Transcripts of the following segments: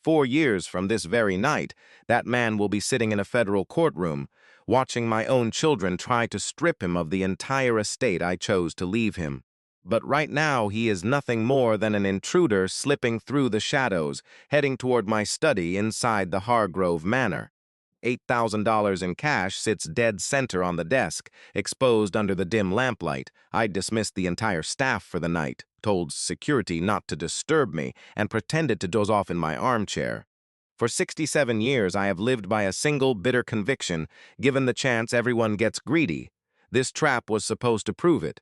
4 years from this very night, that man will be sitting in a federal courtroom, watching my own children try to strip him of the entire estate I chose to leave him. But right now he is nothing more than an intruder slipping through the shadows, heading toward my study inside the Hargrove Manor. $8,000 in cash sits dead center on the desk, exposed under the dim lamplight. I dismissed the entire staff for the night, told security not to disturb me, and pretended to doze off in my armchair. For 67 years, I have lived by a single bitter conviction: given the chance, everyone gets greedy. This trap was supposed to prove it.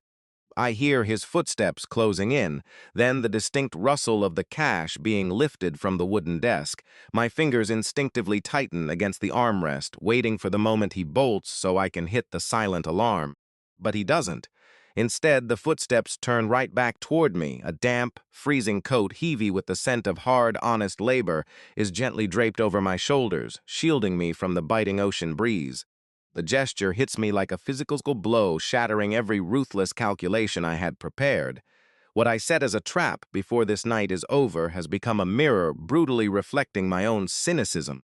I hear his footsteps closing in, then the distinct rustle of the cash being lifted from the wooden desk. My fingers instinctively tighten against the armrest, waiting for the moment he bolts so I can hit the silent alarm. But he doesn't. Instead, the footsteps turn right back toward me. A damp, freezing coat, heavy with the scent of hard, honest labor, is gently draped over my shoulders, shielding me from the biting ocean breeze. The gesture hits me like a physical blow, shattering every ruthless calculation I had prepared. What I set as a trap before this night is over has become a mirror brutally reflecting my own cynicism.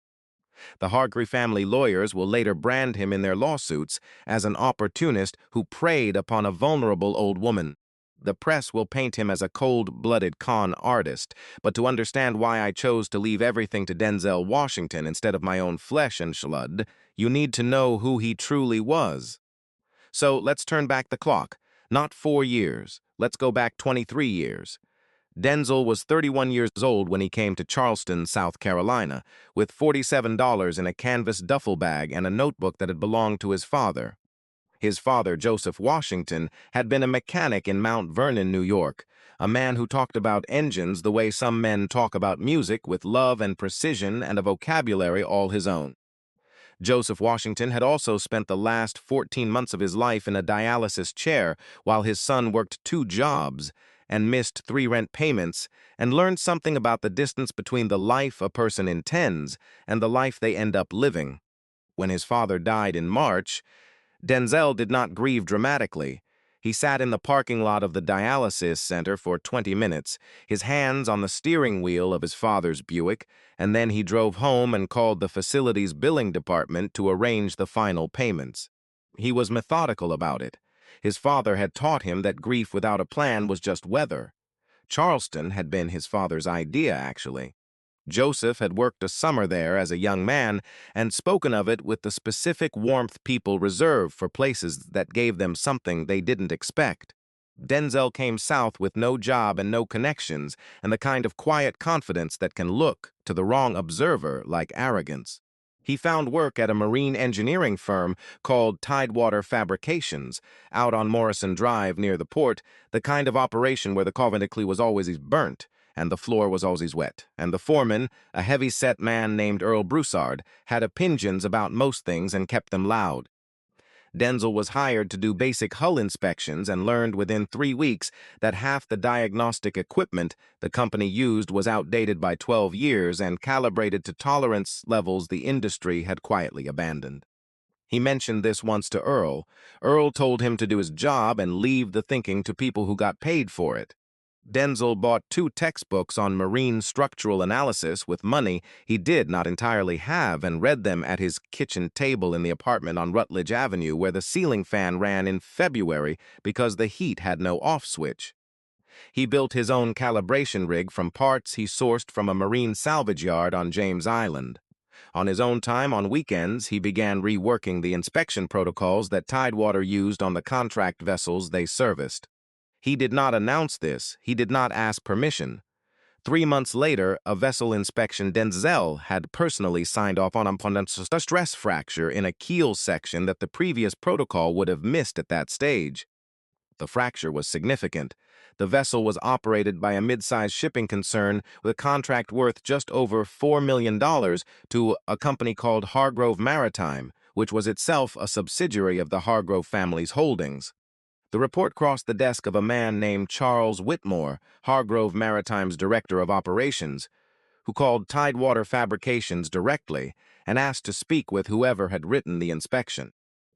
The Hargrove family lawyers will later brand him in their lawsuits as an opportunist who preyed upon a vulnerable old woman. The press will paint him as a cold-blooded con artist, but to understand why I chose to leave everything to Denzel Washington instead of my own flesh and blood, you need to know who he truly was. So let's turn back the clock. Not 4 years. Let's go back 23 years. Denzel was 31 years old when he came to Charleston, South Carolina, with $47 in a canvas duffel bag and a notebook that had belonged to his father. His father, Joseph Washington, had been a mechanic in Mount Vernon, New York, a man who talked about engines the way some men talk about music, with love and precision and a vocabulary all his own. Joseph Washington had also spent the last 14 months of his life in a dialysis chair while his son worked 2 jobs and missed 3 rent payments, and learned something about the distance between the life a person intends and the life they end up living. When his father died in March, Denzel did not grieve dramatically. He sat in the parking lot of the dialysis center for 20 minutes, his hands on the steering wheel of his father's Buick, and then he drove home and called the facility's billing department to arrange the final payments. He was methodical about it. His father had taught him that grief without a plan was just weather. Charleston had been his father's idea, actually. Joseph had worked a summer there as a young man and spoken of it with the specific warmth people reserve for places that gave them something they didn't expect. Denzel came south with no job and no connections, and the kind of quiet confidence that can look, to the wrong observer, like arrogance. He found work at a marine engineering firm called Tidewater Fabrications, out on Morrison Drive near the port, the kind of operation where the coventry was always burnt, and the floor was always wet, and the foreman, a heavy-set man named Earl Broussard, had opinions about most things and kept them loud. Denzel was hired to do basic hull inspections and learned within 3 weeks that half the diagnostic equipment the company used was outdated by 12 years and calibrated to tolerance levels the industry had quietly abandoned. He mentioned this once to Earl. Earl told him to do his job and leave the thinking to people who got paid for it. Denzel bought 2 textbooks on marine structural analysis with money he did not entirely have and read them at his kitchen table in the apartment on Rutledge Avenue where the ceiling fan ran in February because the heat had no off switch. He built his own calibration rig from parts he sourced from a marine salvage yard on James Island. On his own time on weekends, he began reworking the inspection protocols that Tidewater used on the contract vessels they serviced. He did not announce this. He did not ask permission. 3 months later, a vessel inspection Denzel had personally signed off on a stress fracture in a keel section that the previous protocol would have missed at that stage. The fracture was significant. The vessel was operated by a mid-sized shipping concern with a contract worth just over $4 million to a company called Hargrove Maritime, which was itself a subsidiary of the Hargrove family's holdings. The report crossed the desk of a man named Charles Whitmore, Hargrove Maritime's director of operations, who called Tidewater Fabrications directly and asked to speak with whoever had written the inspection.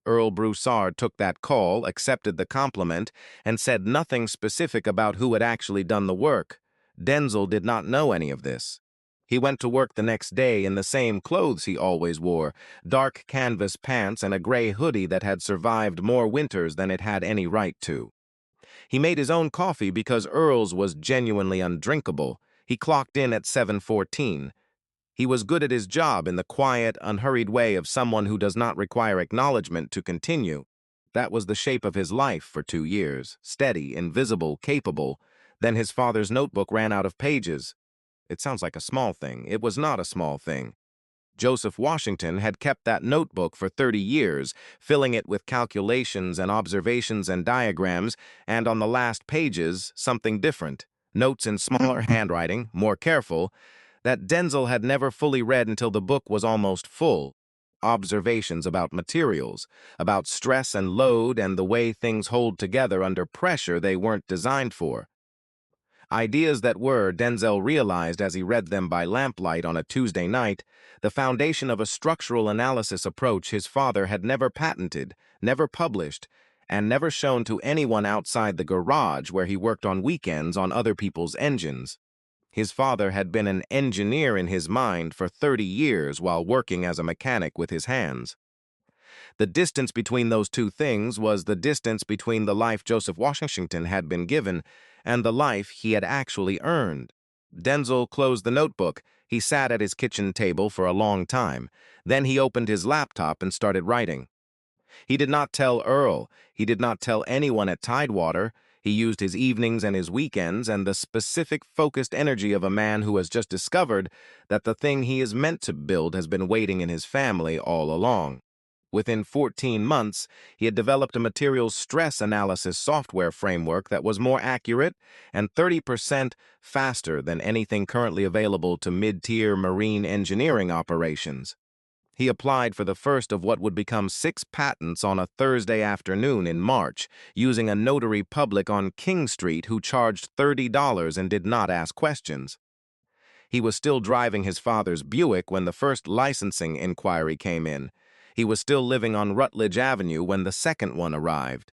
Earl Broussard took that call, accepted the compliment, and said nothing specific about who had actually done the work. Denzel did not know any of this. He went to work the next day in the same clothes he always wore, dark canvas pants and a gray hoodie that had survived more winters than it had any right to. He made his own coffee because Earl's was genuinely undrinkable. He clocked in at 7:14. He was good at his job in the quiet, unhurried way of someone who does not require acknowledgement to continue. That was the shape of his life for 2 years, steady, invisible, capable. Then his father's notebook ran out of pages. It sounds like a small thing. It was not a small thing. Joseph Washington had kept that notebook for 30 years, filling it with calculations and observations and diagrams, and on the last pages, something different. Notes in smaller handwriting, more careful, that Denzel had never fully read until the book was almost full. Observations about materials, about stress and load and the way things hold together under pressure they weren't designed for. Ideas that were, Denzel realized as he read them by lamplight on a Tuesday night, the foundation of a structural analysis approach his father had never patented, never published, and never shown to anyone outside the garage where he worked on weekends on other people's engines. His father had been an engineer in his mind for 30 years while working as a mechanic with his hands. The distance between those two things was the distance between the life Joseph Washington had been given and the life he had actually earned. Denzel closed the notebook. He sat at his kitchen table for a long time. Then he opened his laptop and started writing. He did not tell Earl. He did not tell anyone at Tidewater. He used his evenings and his weekends and the specific, focused energy of a man who has just discovered that the thing he is meant to build has been waiting in his family all along. Within 14 months, he had developed a materials stress analysis software framework that was more accurate and 30% faster than anything currently available to mid-tier marine engineering operations. He applied for the first of what would become 6 patents on a Thursday afternoon in March, using a notary public on King Street who charged $30 and did not ask questions. He was still driving his father's Buick when the first licensing inquiry came in. He was still living on Rutledge Avenue when the second one arrived.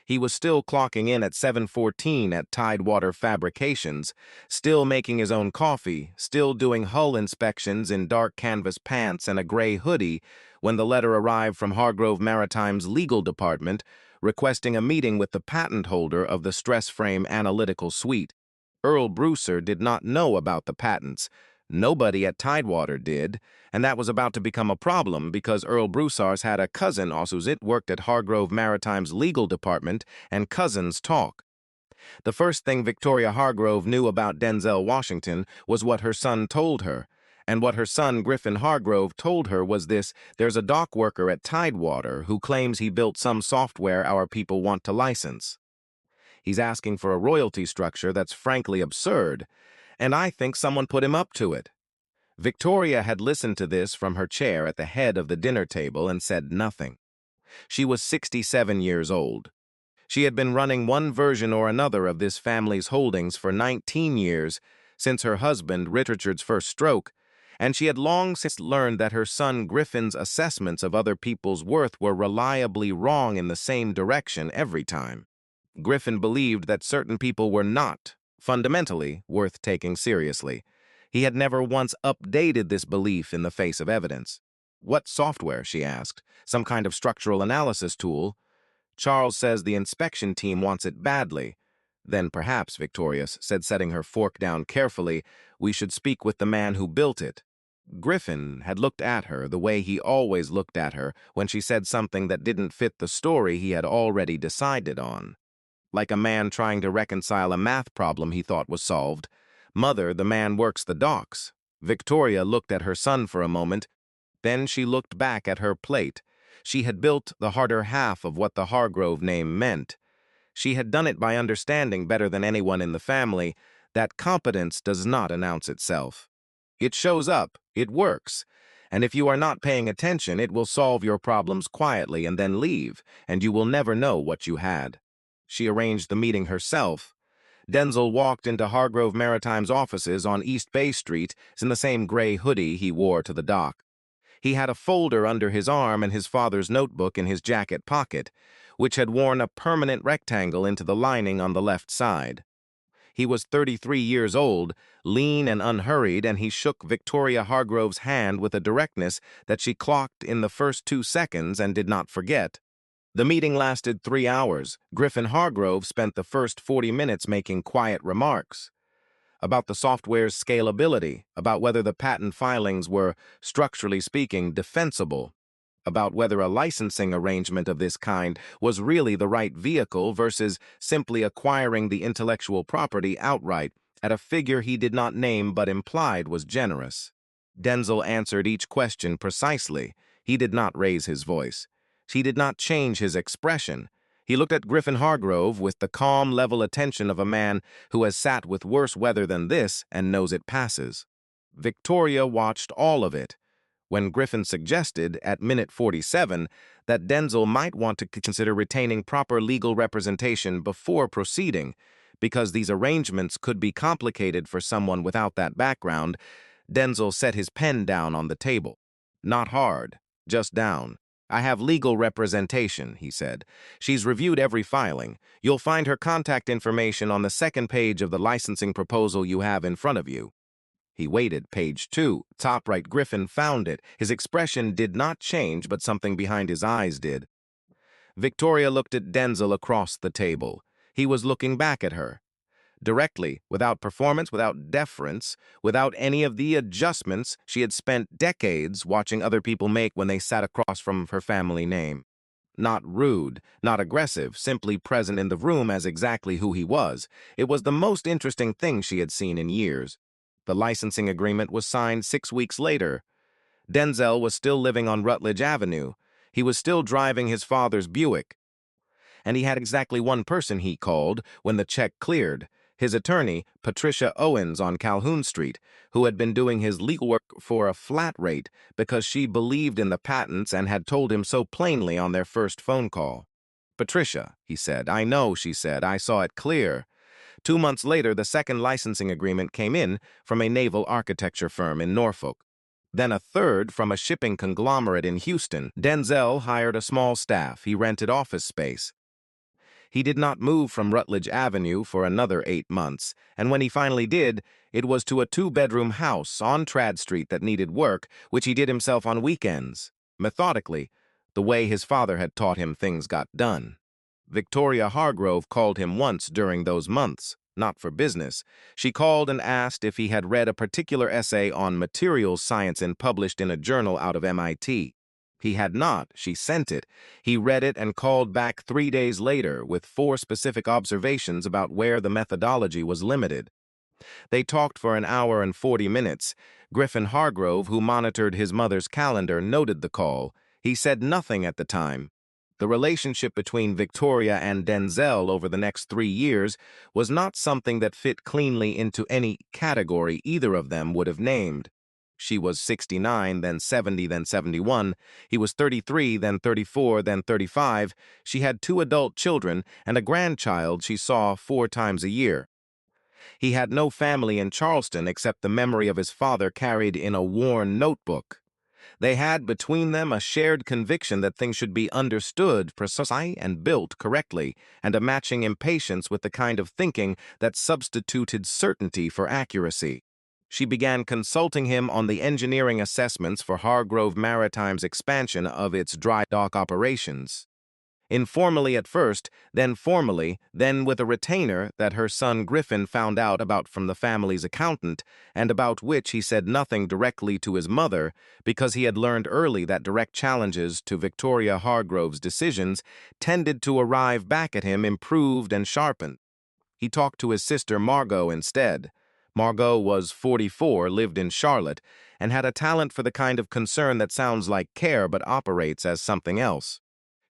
He was still clocking in at 7:14 at Tidewater Fabrications, still making his own coffee, still doing hull inspections in dark canvas pants and a gray hoodie when the letter arrived from Hargrove Maritime's legal department requesting a meeting with the patent holder of the stress frame analytical suite. Earl Brewser did not know about the patents. Nobody at Tidewater did, and that was about to become a problem because Earl Broussard's had a cousin Osuzit worked at Hargrove Maritime's legal department, and cousins talk. The first thing Victoria Hargrove knew about Denzel Washington was what her son told her, and what her son Griffin Hargrove told her was this: there's a dock worker at Tidewater who claims he built some software our people want to license. He's asking for a royalty structure that's frankly absurd, and I think someone put him up to it. Victoria had listened to this from her chair at the head of the dinner table and said nothing. She was 67 years old. She had been running one version or another of this family's holdings for 19 years, since her husband Richard's first stroke, and she had long since learned that her son Griffin's assessments of other people's worth were reliably wrong in the same direction every time. Griffin believed that certain people were not, fundamentally, worth taking seriously. He had never once updated this belief in the face of evidence. What software, she asked. Some kind of structural analysis tool? Charles says the inspection team wants it badly. Then perhaps, Victoria said, setting her fork down carefully, we should speak with the man who built it. Griffin had looked at her the way he always looked at her when she said something that didn't fit the story he had already decided on. Like a man trying to reconcile a math problem he thought was solved. Mother, the man works the docks. Victoria looked at her son for a moment. Then she looked back at her plate. She had built the harder half of what the Hargrove name meant. She had done it by understanding better than anyone in the family that competence does not announce itself. It shows up, it works, and if you are not paying attention, it will solve your problems quietly and then leave, and you will never know what you had. She arranged the meeting herself. Denzel walked into Hargrove Maritime's offices on East Bay Street in the same gray hoodie he wore to the dock. He had a folder under his arm and his father's notebook in his jacket pocket, which had worn a permanent rectangle into the lining on the left side. He was 33 years old, lean and unhurried, and he shook Victoria Hargrove's hand with a directness that she clocked in the first 2 seconds and did not forget. The meeting lasted 3 hours. Griffin Hargrove spent the first 40 minutes making quiet remarks about the software's scalability, about whether the patent filings were, structurally speaking, defensible, about whether a licensing arrangement of this kind was really the right vehicle versus simply acquiring the intellectual property outright at a figure he did not name but implied was generous. Denzel answered each question precisely. He did not raise his voice. He did not change his expression. He looked at Griffin Hargrove with the calm, level attention of a man who has sat with worse weather than this and knows it passes. Victoria watched all of it. When Griffin suggested, at minute 47, that Denzel might want to consider retaining proper legal representation before proceeding, because these arrangements could be complicated for someone without that background, Denzel set his pen down on the table. Not hard, just down. I have legal representation, he said. She's reviewed every filing. You'll find her contact information on the second page of the licensing proposal you have in front of you. He waited. Page 2. Top right. Griffin found it. His expression did not change, but something behind his eyes did. Victoria looked at Denzel across the table. He was looking back at her. Directly, without performance, without deference, without any of the adjustments she had spent decades watching other people make when they sat across from her family name. Not rude, not aggressive, simply present in the room as exactly who he was. It was the most interesting thing she had seen in years. The licensing agreement was signed 6 weeks later. Denzel was still living on Rutledge Avenue. He was still driving his father's Buick. And he had exactly one person he called when the check cleared, his attorney, Patricia Owens on Calhoun Street, who had been doing his legal work for a flat rate because she believed in the patents and had told him so plainly on their first phone call. Patricia, he said. I know, she said. I saw it clear. 2 months later, the second licensing agreement came in from a naval architecture firm in Norfolk. Then a third from a shipping conglomerate in Houston. Denzel hired a small staff. He rented office space. He did not move from Rutledge Avenue for another 8 months, and when he finally did, it was to a 2-bedroom house on Trad Street that needed work, which he did himself on weekends, methodically, the way his father had taught him things got done. Victoria Hargrove called him once during those months, not for business. She called and asked if he had read a particular essay on materials science and published in a journal out of MIT. He had not. She sent it. He read it and called back 3 days later with 4 specific observations about where the methodology was limited. They talked for an hour and 40 minutes. Griffin Hargrove, who monitored his mother's calendar, noted the call. He said nothing at the time. The relationship between Victoria and Denzel over the next 3 years was not something that fit cleanly into any category either of them would have named. She was 69, then 70, then 71. He was 33, then 34, then 35. She had 2 adult children and a grandchild she saw 4 times a year. He had no family in Charleston except the memory of his father carried in a worn notebook. They had between them a shared conviction that things should be understood precisely and built correctly, and a matching impatience with the kind of thinking that substituted certainty for accuracy. She began consulting him on the engineering assessments for Hargrove Maritime's expansion of its dry dock operations. Informally at first, then formally, then with a retainer that her son Griffin found out about from the family's accountant, and about which he said nothing directly to his mother, because he had learned early that direct challenges to Victoria Hargrove's decisions tended to arrive back at him improved and sharpened. He talked to his sister Margot instead. Margot was 44, lived in Charlotte, and had a talent for the kind of concern that sounds like care but operates as something else.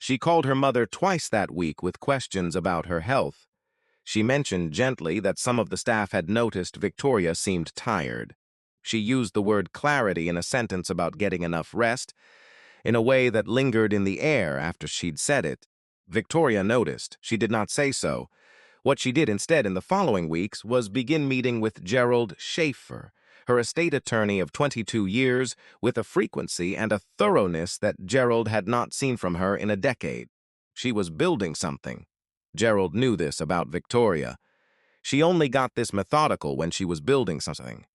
She called her mother twice that week with questions about her health. She mentioned gently that some of the staff had noticed Victoria seemed tired. She used the word clarity in a sentence about getting enough rest, in a way that lingered in the air after she'd said it. Victoria noticed. She did not say so. What she did instead in the following weeks was begin meeting with Gerald Schaefer, her estate attorney of 22 years, with a frequency and a thoroughness that Gerald had not seen from her in a decade. She was building something. Gerald knew this about Victoria. She only got this methodical when she was building something.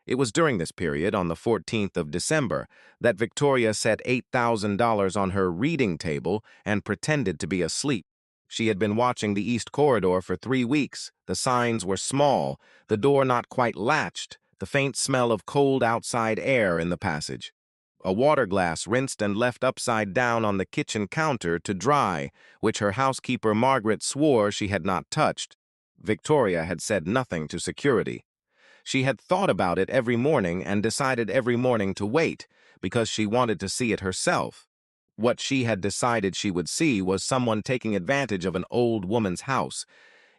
It was during this period, on the 14th of December, that Victoria set $8,000 on her reading table and pretended to be asleep. She had been watching the East Corridor for 3 weeks. The signs were small, the door not quite latched, the faint smell of cold outside air in the passage. A water glass rinsed and left upside down on the kitchen counter to dry, which her housekeeper Margaret swore she had not touched. Victoria had said nothing to security. She had thought about it every morning and decided every morning to wait, because she wanted to see it herself. What she had decided she would see was someone taking advantage of an old woman's house.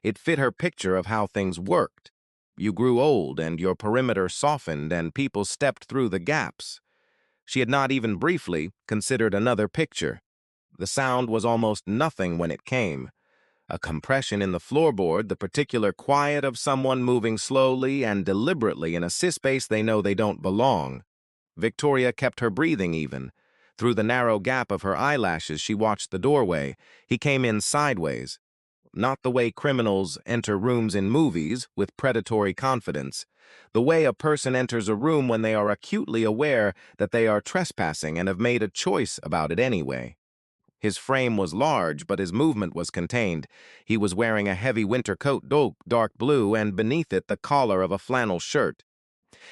It fit her picture of how things worked. You grew old and your perimeter softened and people stepped through the gaps. She had not even briefly considered another picture. The sound was almost nothing when it came. A compression in the floorboard, the particular quiet of someone moving slowly and deliberately in a space they know they don't belong. Victoria kept her breathing even. Through the narrow gap of her eyelashes, she watched the doorway. He came in sideways. Not the way criminals enter rooms in movies, with predatory confidence. The way a person enters a room when they are acutely aware that they are trespassing and have made a choice about it anyway. His frame was large, but his movement was contained. He was wearing a heavy winter coat, dark blue, and beneath it the collar of a flannel shirt.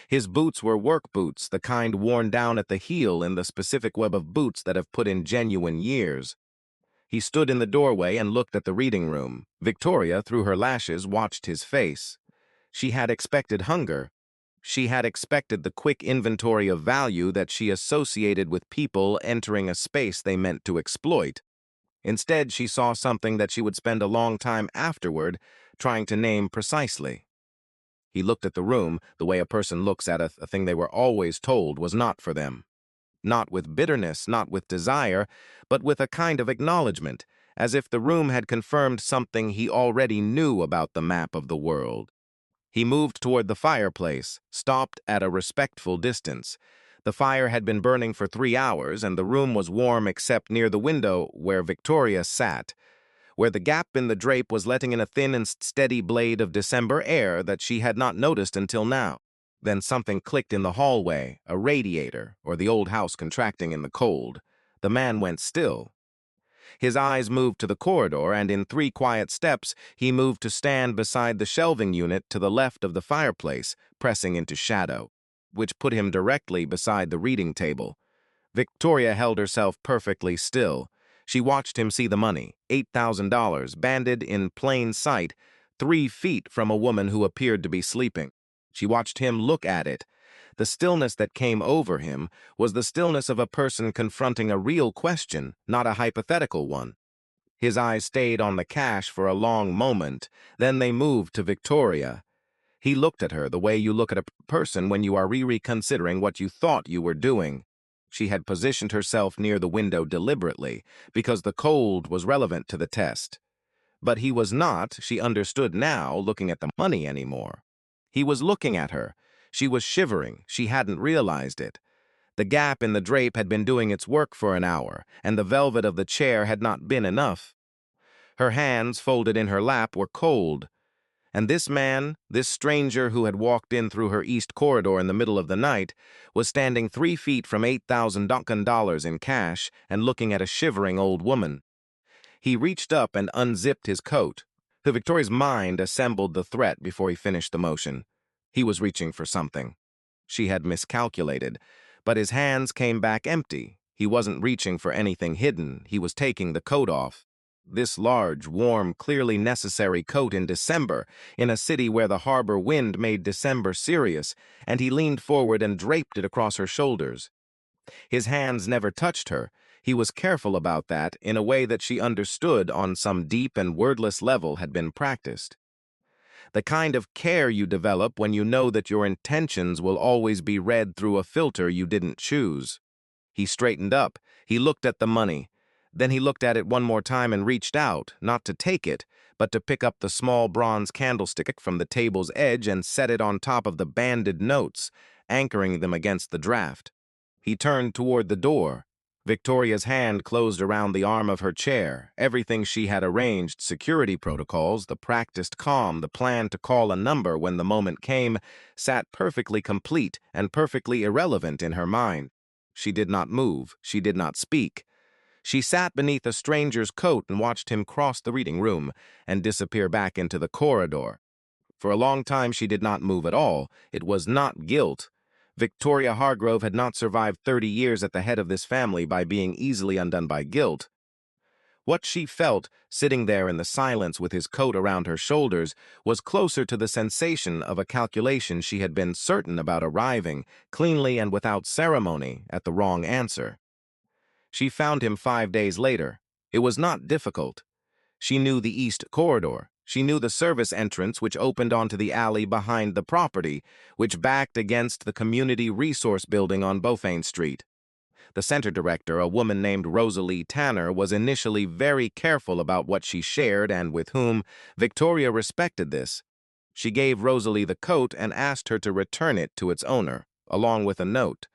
His boots were work boots, the kind worn down at the heel in the specific web of boots that have put in genuine years. He stood in the doorway and looked at the reading room. Victoria, through her lashes, watched his face. She had expected hunger. She had expected the quick inventory of value that she associated with people entering a space they meant to exploit. Instead, she saw something that she would spend a long time afterward trying to name precisely. He looked at the room the way a person looks at a thing they were always told was not for them. Not with bitterness, not with desire, but with a kind of acknowledgement, as if the room had confirmed something he already knew about the map of the world. He moved toward the fireplace, stopped at a respectful distance. The fire had been burning for 3 hours, and the room was warm except near the window where Victoria sat, where the gap in the drape was letting in a thin and steady blade of December air that she had not noticed until now. Then something clicked in the hallway, a radiator, or the old house contracting in the cold. The man went still. His eyes moved to the corridor, and in 3 quiet steps, he moved to stand beside the shelving unit to the left of the fireplace, pressing into shadow, which put him directly beside the reading table. Victoria held herself perfectly still. She watched him see the money, $8,000, banded in plain sight, 3 feet from a woman who appeared to be sleeping. She watched him look at it. The stillness that came over him was the stillness of a person confronting a real question, not a hypothetical one. His eyes stayed on the cash for a long moment, then they moved to Victoria. He looked at her the way you look at a person when you are reconsidering what you thought you were doing. She had positioned herself near the window deliberately, because the cold was relevant to the test. But he was not, she understood now, looking at the money anymore. He was looking at her. She was shivering. She hadn't realized it. The gap in the drape had been doing its work for an hour, and the velvet of the chair had not been enough. Her hands, folded in her lap, were cold. And this man, this stranger who had walked in through her east corridor in the middle of the night, was standing 3 feet from $8,000 in cash and looking at a shivering old woman. He reached up and unzipped his coat. Victoria's mind assembled the threat before he finished the motion. He was reaching for something. She had miscalculated, but his hands came back empty. He wasn't reaching for anything hidden. He was taking the coat off. This large, warm, clearly necessary coat in December, in a city where the harbor wind made December serious, and he leaned forward and draped it across her shoulders. His hands never touched her. He was careful about that in a way that she understood on some deep and wordless level had been practiced. The kind of care you develop when you know that your intentions will always be read through a filter you didn't choose. He straightened up. He looked at the money. Then he looked at it one more time and reached out, not to take it, but to pick up the small bronze candlestick from the table's edge and set it on top of the banded notes, anchoring them against the draft. He turned toward the door. Victoria's hand closed around the arm of her chair. Everything she had arranged, security protocols, the practiced calm, the plan to call a number when the moment came, sat perfectly complete and perfectly irrelevant in her mind. She did not move. She did not speak. She sat beneath a stranger's coat and watched him cross the reading room and disappear back into the corridor. For a long time she did not move at all. It was not guilt. Victoria Hargrove had not survived 30 years at the head of this family by being easily undone by guilt. What she felt, sitting there in the silence with his coat around her shoulders, was closer to the sensation of a calculation she had been certain about arriving, cleanly and without ceremony, at the wrong answer. She found him 5 days later. It was not difficult. She knew the east corridor. She knew the service entrance which opened onto the alley behind the property, which backed against the Community Resource Building on Beaufane Street. The center director, a woman named Rosalie Tanner, was initially very careful about what she shared and with whom. Victoria respected this. She gave Rosalie the coat and asked her to return it to its owner, along with a note.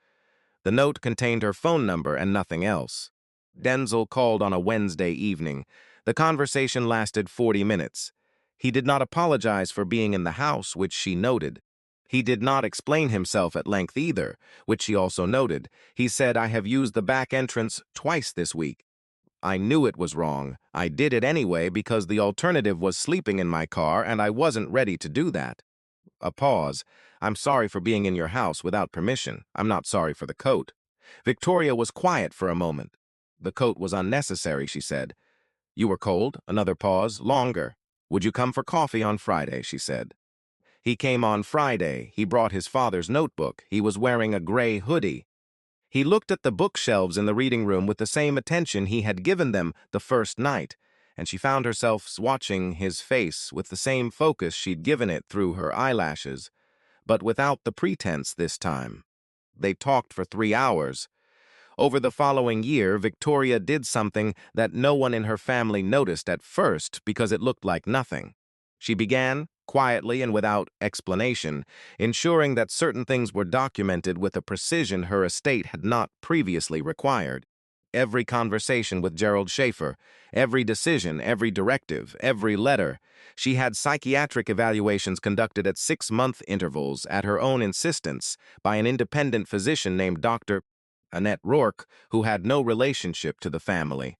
The note contained her phone number and nothing else. Denzel called on a Wednesday evening. The conversation lasted 40 minutes. He did not apologize for being in the house, which she noted. He did not explain himself at length either, which she also noted. He said, "I have used the back entrance twice this week. I knew it was wrong. I did it anyway because the alternative was sleeping in my car and I wasn't ready to do that." A pause. "I'm sorry for being in your house without permission. I'm not sorry for the coat." Victoria was quiet for a moment. "The coat was unnecessary," she said. "You were cold?" Another pause. "Longer. Would you come for coffee on Friday?" she said. He came on Friday. He brought his father's notebook. He was wearing a gray hoodie. He looked at the bookshelves in the reading room with the same attention he had given them the first night, and she found herself watching his face with the same focus she'd given it through her eyelashes, but without the pretense this time. They talked for 3 hours. Over the following year, Victoria did something that no one in her family noticed at first because it looked like nothing. She began, quietly and without explanation, ensuring that certain things were documented with a precision her estate had not previously required. Every conversation with Gerald Schaefer, every decision, every directive, every letter. She had psychiatric evaluations conducted at 6-month intervals at her own insistence by an independent physician named Dr. Annette Rourke, who had no relationship to the family.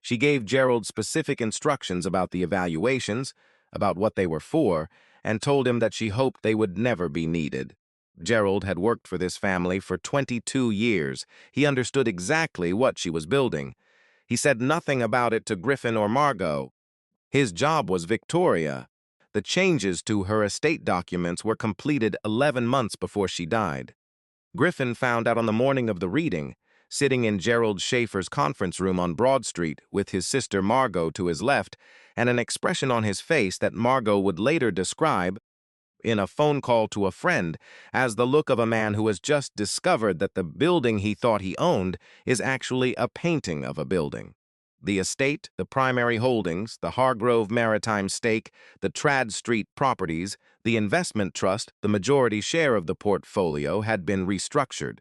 She gave Gerald specific instructions about the evaluations, about what they were for, and told him that she hoped they would never be needed. Gerald had worked for this family for 22 years. He understood exactly what she was building. He said nothing about it to Griffin or Margot. His job was Victoria. The changes to her estate documents were completed 11 months before she died. Griffin found out on the morning of the reading, sitting in Gerald Schaefer's conference room on Broad Street with his sister Margot to his left, and an expression on his face that Margot would later describe in a phone call to a friend as the look of a man who has just discovered that the building he thought he owned is actually a painting of a building. The estate, the primary holdings, the Hargrove Maritime stake, the Trad Street properties, the investment trust, the majority share of the portfolio had been restructured.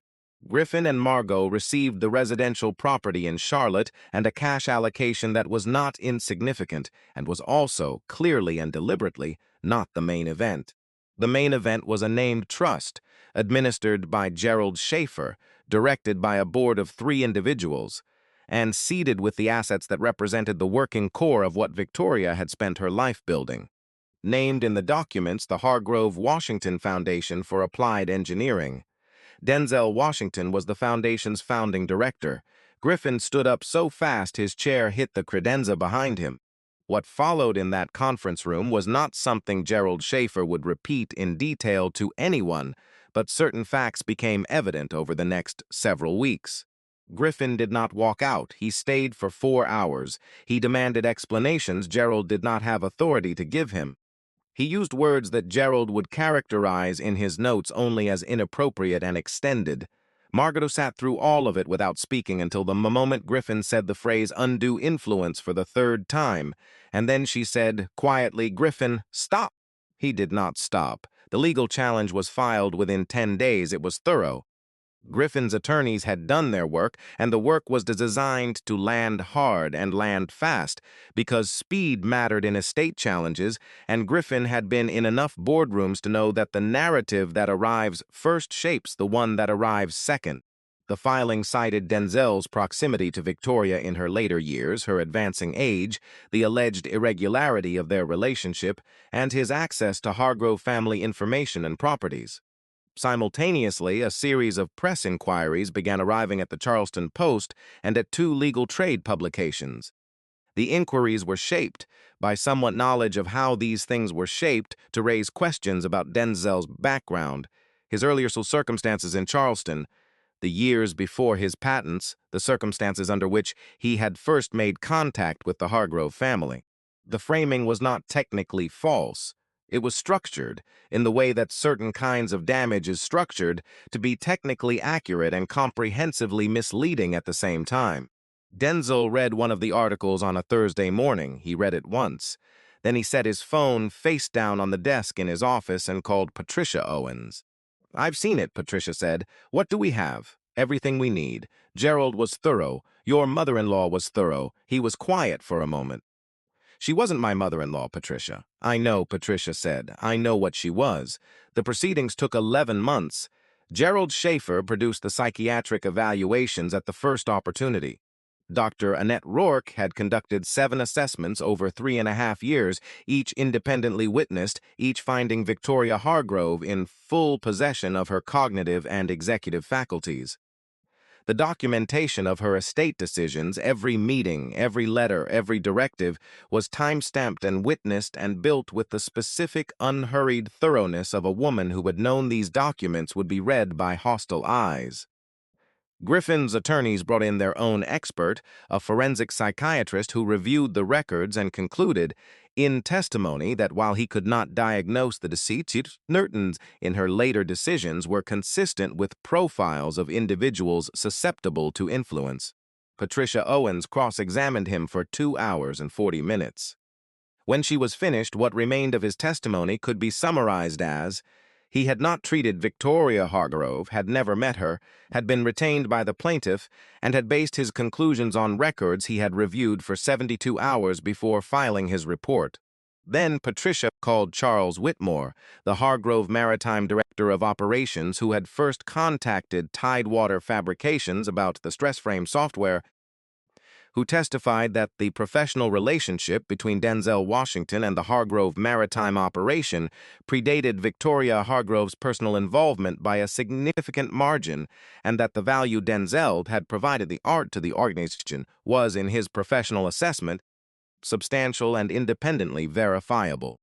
Griffin and Margot received the residential property in Charlotte and a cash allocation that was not insignificant and was also, clearly and deliberately, not the main event. The main event was a named trust, administered by Gerald Schaefer, directed by a board of 3 individuals, and seeded with the assets that represented the working core of what Victoria had spent her life building. Named in the documents the Hargrove Washington Foundation for Applied Engineering. Denzel Washington was the foundation's founding director. Griffin stood up so fast his chair hit the credenza behind him. What followed in that conference room was not something Gerald Schaefer would repeat in detail to anyone, but certain facts became evident over the next several weeks. Griffin did not walk out. He stayed for 4 hours. He demanded explanations Gerald did not have authority to give him. He used words that Gerald would characterize in his notes only as inappropriate and extended. Margot sat through all of it without speaking until the moment Griffin said the phrase undue influence for the 3rd time, and then she said, quietly, "Griffin, stop." He did not stop. The legal challenge was filed within 10 days. It was thorough. Griffin's attorneys had done their work, and the work was designed to land hard and land fast, because speed mattered in estate challenges, and Griffin had been in enough boardrooms to know that the narrative that arrives first shapes the one that arrives second. The filing cited Denzel's proximity to Victoria in her later years, her advancing age, the alleged irregularity of their relationship, and his access to Hargrove family information and properties. Simultaneously, a series of press inquiries began arriving at the Charleston Post and at two legal trade publications. The inquiries were shaped by somewhat knowledge of how these things were shaped to raise questions about Denzel's background, his earlier circumstances in Charleston, the years before his patents, the circumstances under which he had first made contact with the Hargrove family. The framing was not technically false. It was structured in the way that certain kinds of damage is structured to be technically accurate and comprehensively misleading at the same time. Denzel read one of the articles on a Thursday morning. He read it once. Then he set his phone face down on the desk in his office and called Patricia Owens. "I've seen it," Patricia said. "What do we have?" "Everything we need. Gerald was thorough. Your mother-in-law was thorough." He was quiet for a moment. "She wasn't my mother-in-law, Patricia." "I know," Patricia said. "I know what she was. The proceedings took 11 months. Gerald Schaefer produced the psychiatric evaluations at the first opportunity. Dr. Annette Rourke had conducted 7 assessments over 3.5 years, each independently witnessed, each finding Victoria Hargrove in full possession of her cognitive and executive faculties. The documentation of her estate decisions, every meeting, every letter, every directive, was time-stamped and witnessed and built with the specific, unhurried thoroughness of a woman who had known these documents would be read by hostile eyes. Griffin's attorneys brought in their own expert, a forensic psychiatrist who reviewed the records and concluded, in testimony, that while he could not diagnose the deceased, Nertons in her later decisions were consistent with profiles of individuals susceptible to influence. Patricia Owens cross-examined him for 2 hours and 40 minutes. When she was finished, what remained of his testimony could be summarized as, he had not treated Victoria Hargrove, had never met her, had been retained by the plaintiff, and had based his conclusions on records he had reviewed for 72 hours before filing his report. Then Patricia called Charles Whitmore, the Hargrove Maritime Director of Operations who had first contacted Tidewater Fabrications about the stress frame software, who testified that the professional relationship between Denzel Washington and the Hargrove Maritime Operation predated Victoria Hargrove's personal involvement by a significant margin, and that the value Denzel had provided the art to the organization was, in his professional assessment, substantial and independently verifiable.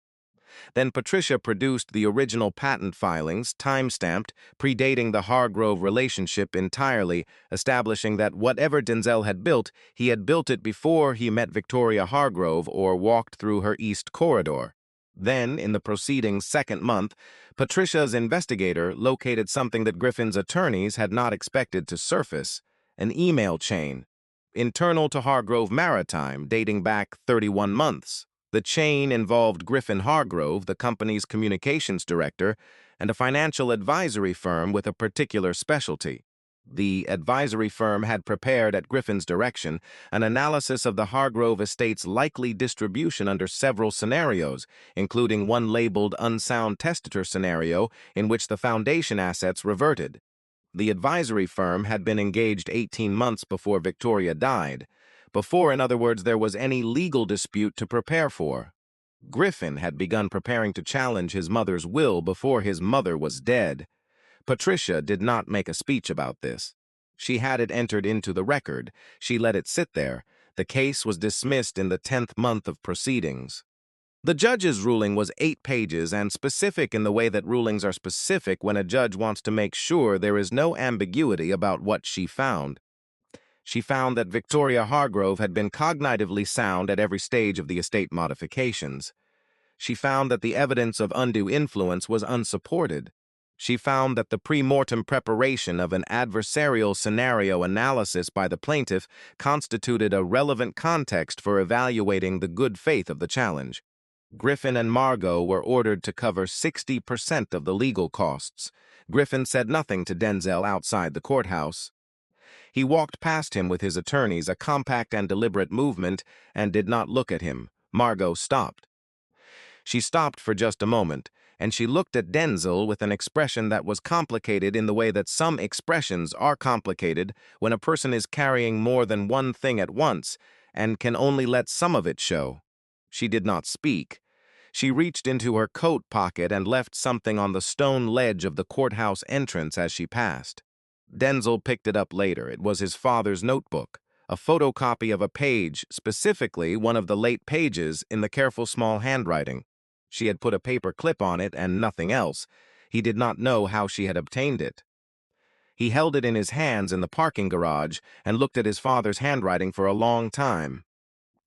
Then Patricia produced the original patent filings, time-stamped, predating the Hargrove relationship entirely, establishing that whatever Denzel had built, he had built it before he met Victoria Hargrove or walked through her east corridor. Then, in the proceedings' second month, Patricia's investigator located something that Griffin's attorneys had not expected to surface, an email chain, internal to Hargrove Maritime, dating back 31 months. The chain involved Griffin Hargrove, the company's communications director, and a financial advisory firm with a particular specialty. The advisory firm had prepared, at Griffin's direction, an analysis of the Hargrove estate's likely distribution under several scenarios, including one labeled unsound testator scenario in which the foundation assets reverted. The advisory firm had been engaged 18 months before Victoria died. Before, in other words, there was any legal dispute to prepare for. Griffin had begun preparing to challenge his mother's will before his mother was dead. Patricia did not make a speech about this. She had it entered into the record. She let it sit there. The case was dismissed in the 10th month of proceedings. The judge's ruling was 8 pages and specific in the way that rulings are specific when a judge wants to make sure there is no ambiguity about what she found. She found that Victoria Hargrove had been cognitively sound at every stage of the estate modifications. She found that the evidence of undue influence was unsupported. She found that the pre-mortem preparation of an adversarial scenario analysis by the plaintiff constituted a relevant context for evaluating the good faith of the challenge. Griffin and Margot were ordered to cover 60% of the legal costs. Griffin said nothing to Denzel outside the courthouse. He walked past him with his attorneys, a compact and deliberate movement, and did not look at him. Margot stopped. She stopped for just a moment, and she looked at Denzel with an expression that was complicated in the way that some expressions are complicated when a person is carrying more than one thing at once and can only let some of it show. She did not speak. She reached into her coat pocket and left something on the stone ledge of the courthouse entrance as she passed. Denzel picked it up later. It was his father's notebook, a photocopy of a page, specifically one of the late pages, in the careful small handwriting. She had put a paper clip on it and nothing else. He did not know how she had obtained it. He held it in his hands in the parking garage and looked at his father's handwriting for a long time.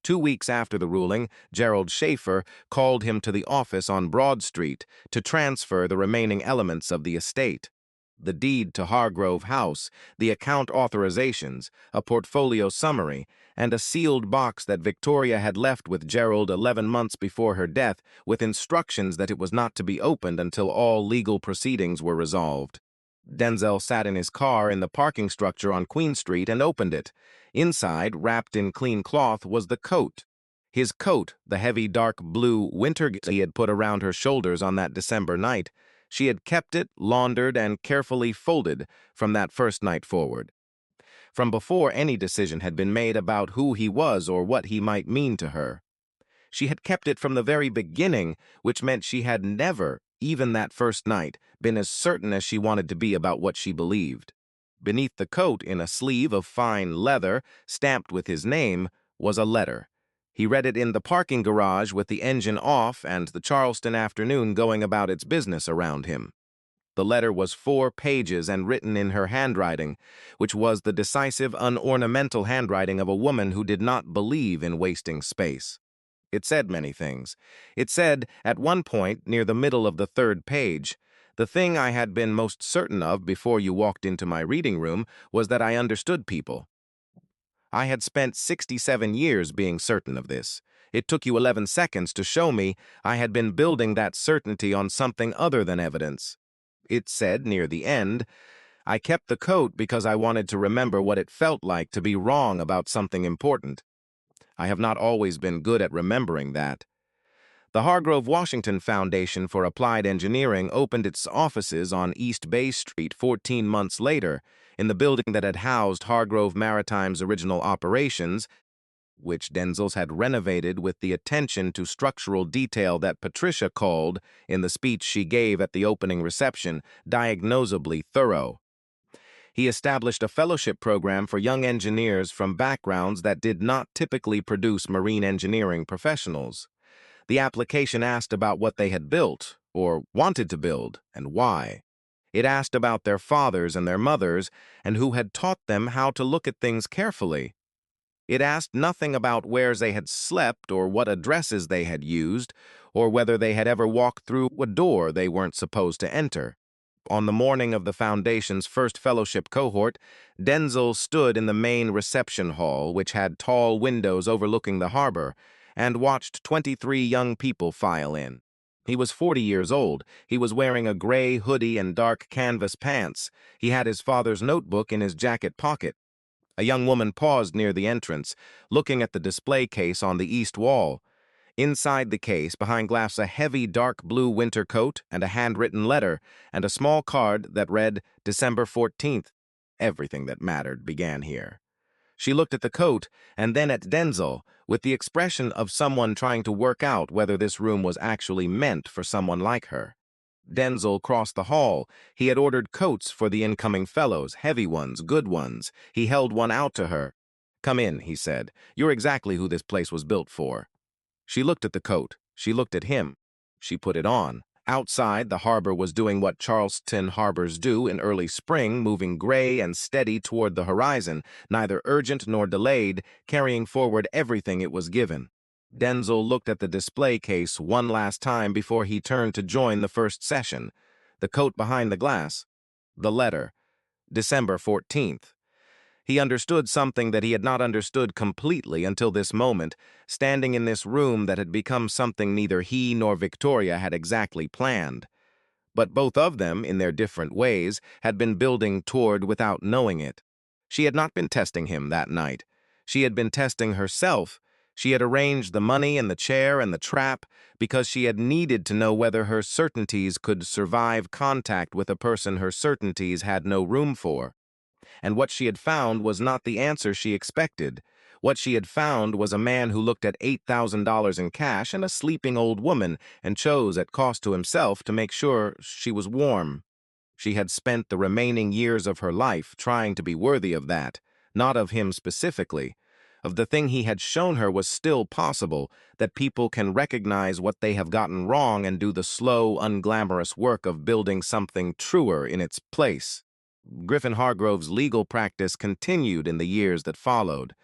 2 weeks after the ruling, Gerald Schaefer called him to the office on Broad Street to transfer the remaining elements of the estate: the deed to Hargrove House, the account authorizations, a portfolio summary, and a sealed box that Victoria had left with Gerald 11 months before her death, with instructions that it was not to be opened until all legal proceedings were resolved. Denzel sat in his car in the parking structure on Queen Street and opened it. Inside, wrapped in clean cloth, was the coat. His coat, the heavy dark blue winter he had put around her shoulders on that December night. She had kept it, laundered, and carefully folded from that first night forward. From before any decision had been made about who he was or what he might mean to her. She had kept it from the very beginning, which meant she had never, even that first night, been as certain as she wanted to be about what she believed. Beneath the coat, in a sleeve of fine leather, stamped with his name, was a letter. He read it in the parking garage with the engine off and the Charleston afternoon going about its business around him. The letter was 4 pages and written in her handwriting, which was the decisive, unornamental handwriting of a woman who did not believe in wasting space. It said many things. It said, at one point, near the middle of the 3rd page, "The thing I had been most certain of before you walked into my reading room was that I understood people. I had spent 67 years being certain of this. It took you 11 seconds to show me I had been building that certainty on something other than evidence." It said, near the end, "I kept the coat because I wanted to remember what it felt like to be wrong about something important. I have not always been good at remembering that." The Hargrove Washington Foundation for Applied Engineering opened its offices on East Bay Street 14 months later, in the building that had housed Hargrove Maritime's original operations, which Denzel's had renovated with the attention to structural detail that Patricia called, in the speech she gave at the opening reception, diagnosably thorough. He established a fellowship program for young engineers from backgrounds that did not typically produce marine engineering professionals. The application asked about what they had built, or wanted to build, and why. It asked about their fathers and their mothers, and who had taught them how to look at things carefully. It asked nothing about where they had slept, or what addresses they had used, or whether they had ever walked through a door they weren't supposed to enter. On the morning of the Foundation's first fellowship cohort, Denzel stood in the main reception hall, which had tall windows overlooking the harbor, and watched 23 young people file in. He was 40 years old. He was wearing a gray hoodie and dark canvas pants. He had his father's notebook in his jacket pocket. A young woman paused near the entrance, looking at the display case on the east wall. Inside the case, behind glass, a heavy dark blue winter coat and a handwritten letter, and a small card that read, December 14th. Everything that mattered began here. She looked at the coat and then at Denzel with the expression of someone trying to work out whether this room was actually meant for someone like her. Denzel crossed the hall. He had ordered coats for the incoming fellows, heavy ones, good ones. He held one out to her. "Come in," he said. "You're exactly who this place was built for." She looked at the coat. She looked at him. She put it on. Outside, the harbor was doing what Charleston harbors do in early spring, moving gray and steady toward the horizon, neither urgent nor delayed, carrying forward everything it was given. Denzel looked at the display case one last time before he turned to join the first session. The coat behind the glass. The letter. December 14th. He understood something that he had not understood completely until this moment, standing in this room that had become something neither he nor Victoria had exactly planned. But both of them, in their different ways, had been building toward without knowing it. She had not been testing him that night. She had been testing herself. She had arranged the money and the chair and the trap because she had needed to know whether her certainties could survive contact with a person her certainties had no room for. And what she had found was not the answer she expected. What she had found was a man who looked at $8,000 in cash and a sleeping old woman and chose at cost to himself to make sure she was warm. She had spent the remaining years of her life trying to be worthy of that, not of him specifically. Of the thing he had shown her was still possible, that people can recognize what they have gotten wrong and do the slow, unglamorous work of building something truer in its place. Griffin Hargrove's legal practice continued in the years that followed.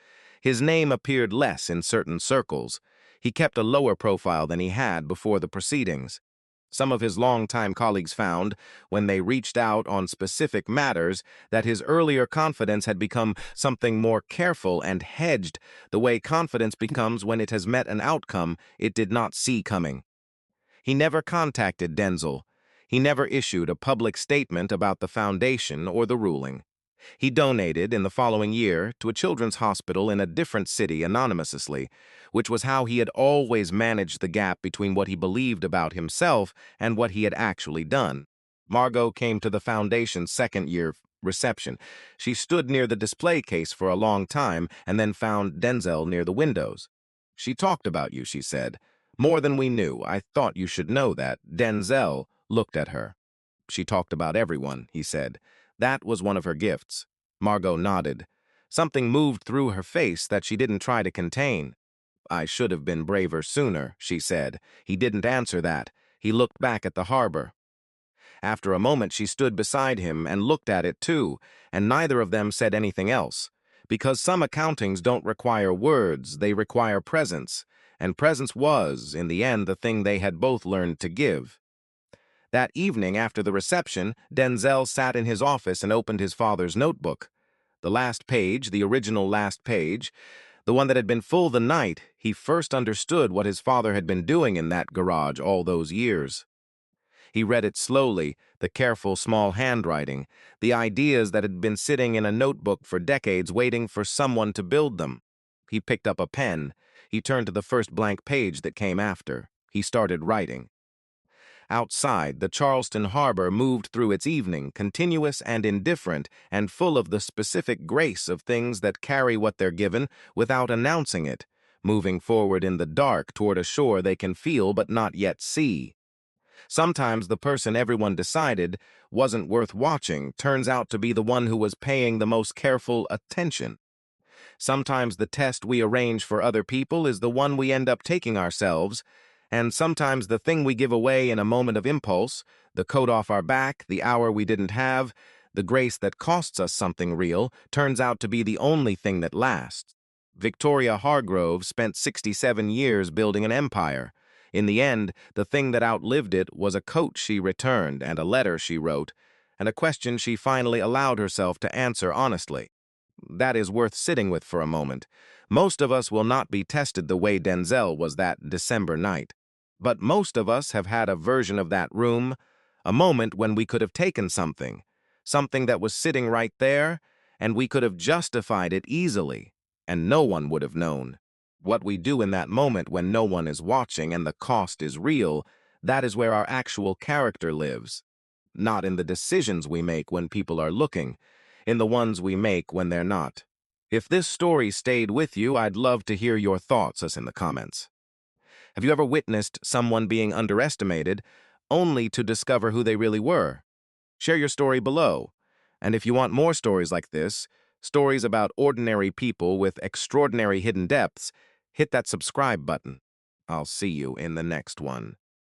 His name appeared less in certain circles. He kept a lower profile than he had before the proceedings. Some of his longtime colleagues found, when they reached out on specific matters, that his earlier confidence had become something more careful and hedged, the way confidence becomes when it has met an outcome it did not see coming. He never contacted Denzel. He never issued a public statement about the foundation or the ruling. He donated in the following year to a children's hospital in a different city anonymously, which was how he had always managed the gap between what he believed about himself and what he had actually done. Margot came to the foundation's second-year reception. She stood near the display case for a long time and then found Denzel near the windows. "She talked about you," she said. "More than we knew. I thought you should know that." Denzel looked at her. "She talked about everyone," he said. "That was one of her gifts." Margot nodded. Something moved through her face that she didn't try to contain. "I should have been braver sooner," she said. He didn't answer that. He looked back at the harbor. After a moment, she stood beside him and looked at it too, and neither of them said anything else. Because some accountings don't require words, they require presence, and presence was, in the end, the thing they had both learned to give. That evening after the reception, Denzel sat in his office and opened his father's notebook. The last page, the original last page, the one that had been full the night, he first understood what his father had been doing in that garage all those years. He read it slowly, the careful small handwriting, the ideas that had been sitting in a notebook for decades waiting for someone to build them. He picked up a pen. He turned to the first blank page that came after. He started writing. Outside, the Charleston harbor moved through its evening, continuous and indifferent, and full of the specific grace of things that carry what they're given without announcing it, moving forward in the dark toward a shore they can feel but not yet see. Sometimes the person everyone decided wasn't worth watching turns out to be the one who was paying the most careful attention. Sometimes the test we arrange for other people is the one we end up taking ourselves, and sometimes the thing we give away in a moment of impulse, the coat off our back, the hour we didn't have, the grace that costs us something real, turns out to be the only thing that lasts. Victoria Hargrove spent 67 years building an empire. In the end, the thing that outlived it was a coat she returned and a letter she wrote, and a question she finally allowed herself to answer honestly. That is worth sitting with for a moment. Most of us will not be tested the way Denzel was that December night. But most of us have had a version of that room, a moment when we could have taken something that was sitting right there, and we could have justified it easily, and no one would have known. What we do in that moment when no one is watching and the cost is real, that is where our actual character lives. Not in the decisions we make when people are looking, in the ones we make when they're not. If this story stayed with you, I'd love to hear your thoughts in the comments. Have you ever witnessed someone being underestimated only to discover who they really were? Share your story below. And if you want more stories like this, stories about ordinary people with extraordinary hidden depths, hit that subscribe button. I'll see you in the next one.